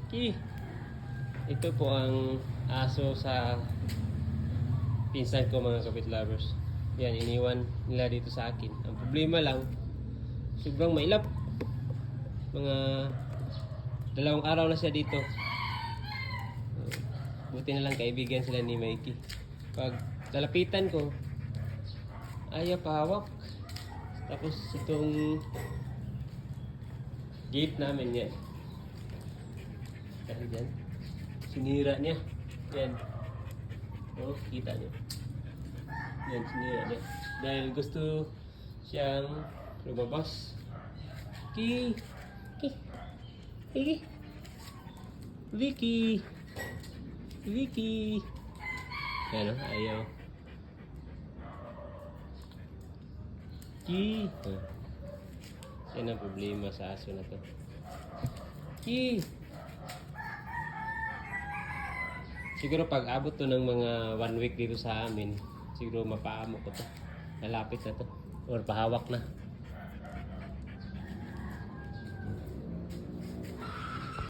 Okay. Ito po ang aso sa pinsan ko, mga kapit lovers. Yan, iniwan nila dito sa akin. Ang problema lang, sobrang mailap. Mga 2 araw na siya dito. Buti na lang kaibigan sila ni Mikey. Pag lalapitan ko, ayaw pahawak. Tapos itong gate namin yan. Dahil dyan, sinira niya. Yan. O, kita niyo. Yan, sinira niya. Dahil gusto siyang lumabas. Vicky! Vicky! Vicky! Vicky! Yan o, ayaw. Vicky! Yan ang problema sa aso na to. Vicky! Siguro pag abot to ng mga 1 week dito sa amin, siguro mapaamo ko to. Nalapit na to. Or pahawak na.